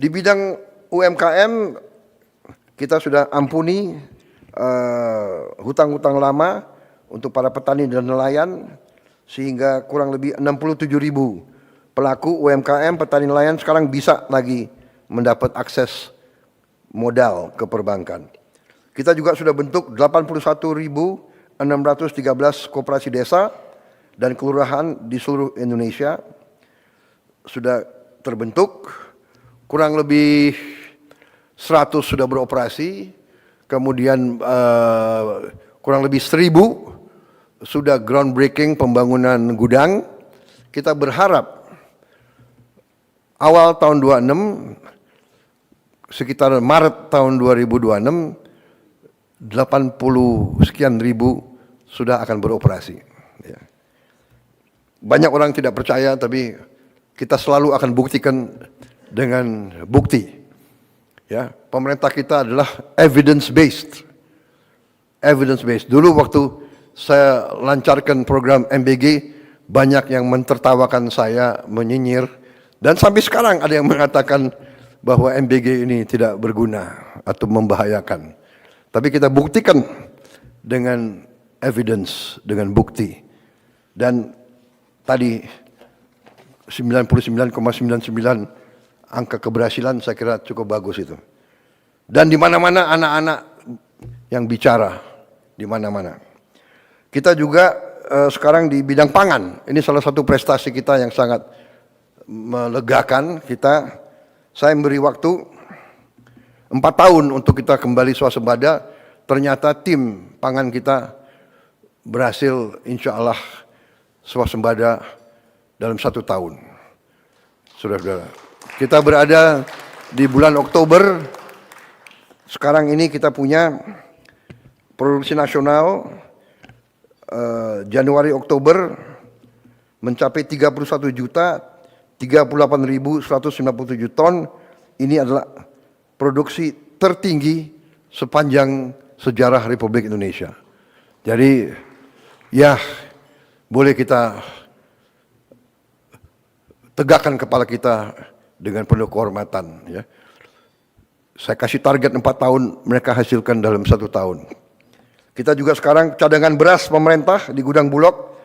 Di bidang UMKM kita sudah ampuni hutang-hutang lama untuk para petani dan nelayan sehingga kurang lebih 67.000 pelaku UMKM petani nelayan sekarang bisa lagi mendapat akses modal ke perbankan. Kita juga sudah bentuk 81.613 koperasi desa dan kelurahan di seluruh Indonesia sudah terbentuk, kurang lebih 100 sudah beroperasi, kemudian kurang lebih 1.000 sudah groundbreaking pembangunan gudang. Kita berharap awal tahun 26, sekitar Maret tahun 2026, 80 sekian ribu sudah akan beroperasi. Ya. Banyak orang tidak percaya, tapi kita selalu akan buktikan dengan bukti. Ya, pemerintah kita adalah evidence based. Evidence based. Dulu waktu saya lancarkan program MBG, banyak yang mentertawakan saya, menyinyir, dan sampai sekarang ada yang mengatakan bahwa MBG ini tidak berguna atau membahayakan. Tapi kita buktikan dengan evidence, dengan bukti. Dan tadi 99,99 angka keberhasilan saya kira cukup bagus itu. Dan di mana-mana anak-anak yang bicara, di mana-mana. Kita juga sekarang di bidang pangan, ini salah satu prestasi kita yang sangat melegakan kita. Saya memberi waktu 4 tahun untuk kita kembali swasembada. Ternyata tim pangan kita berhasil insya Allah swasembada dalam 1 tahun. Saudara-saudara, kita berada di bulan Oktober. Sekarang ini kita punya produksi nasional Januari-Oktober mencapai 31.038.197 ton. Ini adalah produksi tertinggi sepanjang sejarah Republik Indonesia. Jadi ya boleh kita tegakkan kepala kita dengan penuh kehormatan. Ya. Saya kasih target 4 tahun, mereka hasilkan dalam 1 tahun. Kita juga sekarang cadangan beras pemerintah di gudang Bulog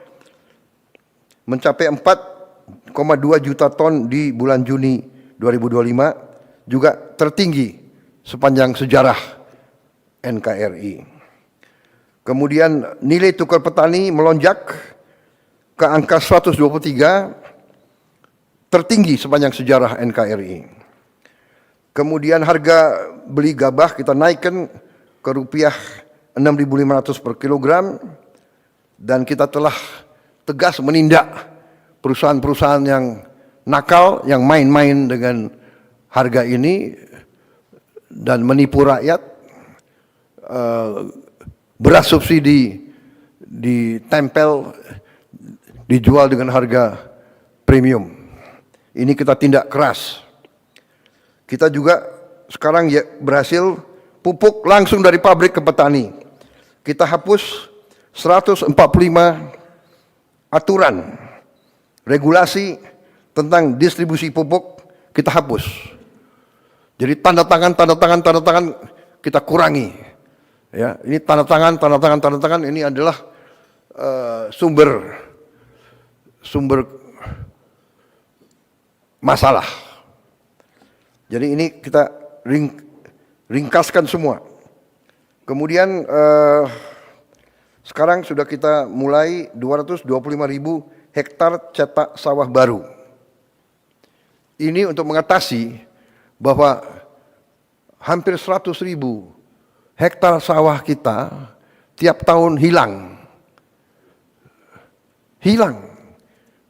mencapai 4,2 juta ton di bulan Juni 2025, juga tertinggi sepanjang sejarah NKRI. Kemudian nilai tukar petani melonjak ke angka 123, tertinggi sepanjang sejarah NKRI. Kemudian harga beli gabah kita naikkan ke rupiah 6.500 per kilogram, dan kita telah tegas menindak perusahaan-perusahaan yang nakal, yang main-main dengan harga ini dan menipu rakyat. Beras subsidi ditempel, dijual dengan harga premium. Ini kita tindak keras. Kita juga sekarang ya berhasil pupuk langsung dari pabrik ke petani. Kita hapus 145 aturan, regulasi tentang distribusi pupuk kita hapus. Jadi tanda tangan kita kurangi. Ya, ini tanda tangan ini adalah sumber masalah. Jadi ini kita ringkaskan semua. Kemudian sekarang sudah kita mulai 225.000 hektar cetak sawah baru. Ini untuk mengatasi bahwa hampir 100.000 hektar sawah kita tiap tahun hilang.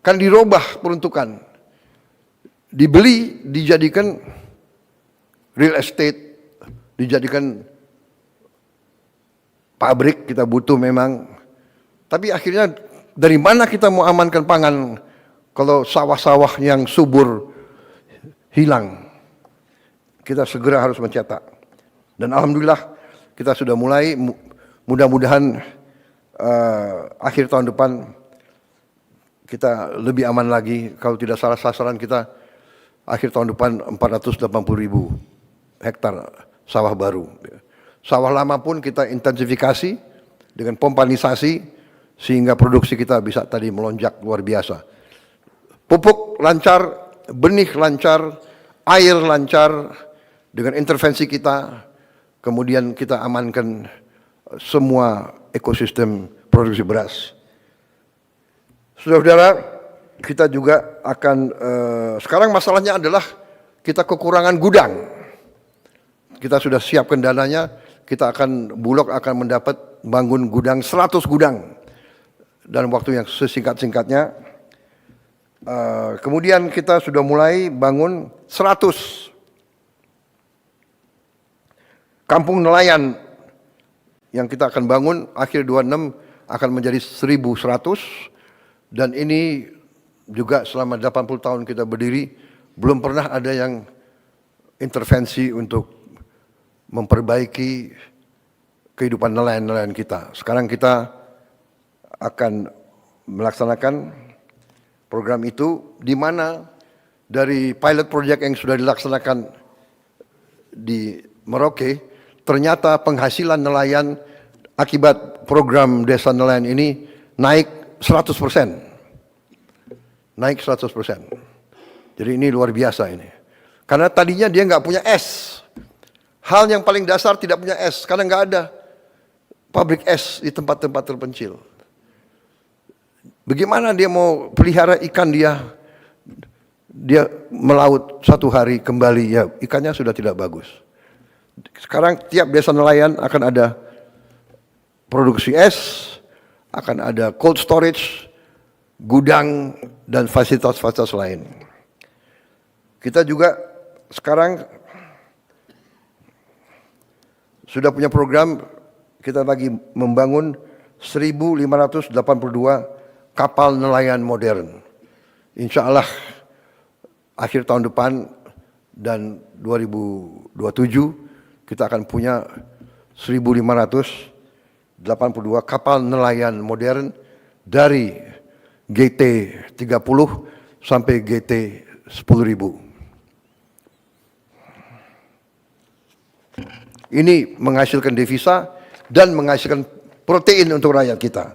Kan dirubah peruntukan. Dibeli, dijadikan real estate, dijadikan pabrik, kita butuh memang. Tapi akhirnya dari mana kita mau amankan pangan kalau sawah-sawah yang subur hilang? Kita segera harus mencetak. Dan alhamdulillah kita sudah mulai, mudah-mudahan akhir tahun depan kita lebih aman lagi. Kalau tidak salah sasaran kita akhir tahun depan 480.000 hektar sawah baru. Sawah lama pun kita intensifikasi dengan pompanisasi sehingga produksi kita bisa tadi melonjak luar biasa. Pupuk lancar, benih lancar, air lancar dengan intervensi kita, kemudian kita amankan semua ekosistem produksi beras. Saudara-saudara, kita juga akan, sekarang masalahnya adalah kita kekurangan gudang. Kita sudah siapkan dananya, Bulog akan mendapat bangun gudang 100 gudang dalam waktu yang sesingkat-singkatnya. Kemudian kita sudah mulai bangun 100 kampung nelayan yang kita akan bangun akhir 26 akan menjadi 1.100, dan ini juga selama 80 tahun kita berdiri belum pernah ada yang intervensi untuk memperbaiki kehidupan nelayan-nelayan kita. Sekarang kita akan melaksanakan program itu, di mana dari pilot project yang sudah dilaksanakan di Merauke, ternyata penghasilan nelayan akibat program desa nelayan ini naik 100%. Naik 100%. Jadi ini luar biasa ini. Karena tadinya dia nggak punya es. Hal yang paling dasar tidak punya es, karena nggak ada pabrik es di tempat-tempat terpencil. Bagaimana dia mau pelihara ikan dia melaut satu hari kembali, ya ikannya sudah tidak bagus. Sekarang tiap desa nelayan akan ada produksi es, akan ada cold storage, gudang, dan fasilitas-fasilitas lain. Kita juga sekarang sudah punya program, kita lagi membangun 1.582 kapal nelayan modern. Insya Allah akhir tahun depan dan 2027 kita akan punya 1.582 kapal nelayan modern dari GT 30 sampai GT 10.000. Ini menghasilkan devisa dan menghasilkan protein untuk rakyat kita.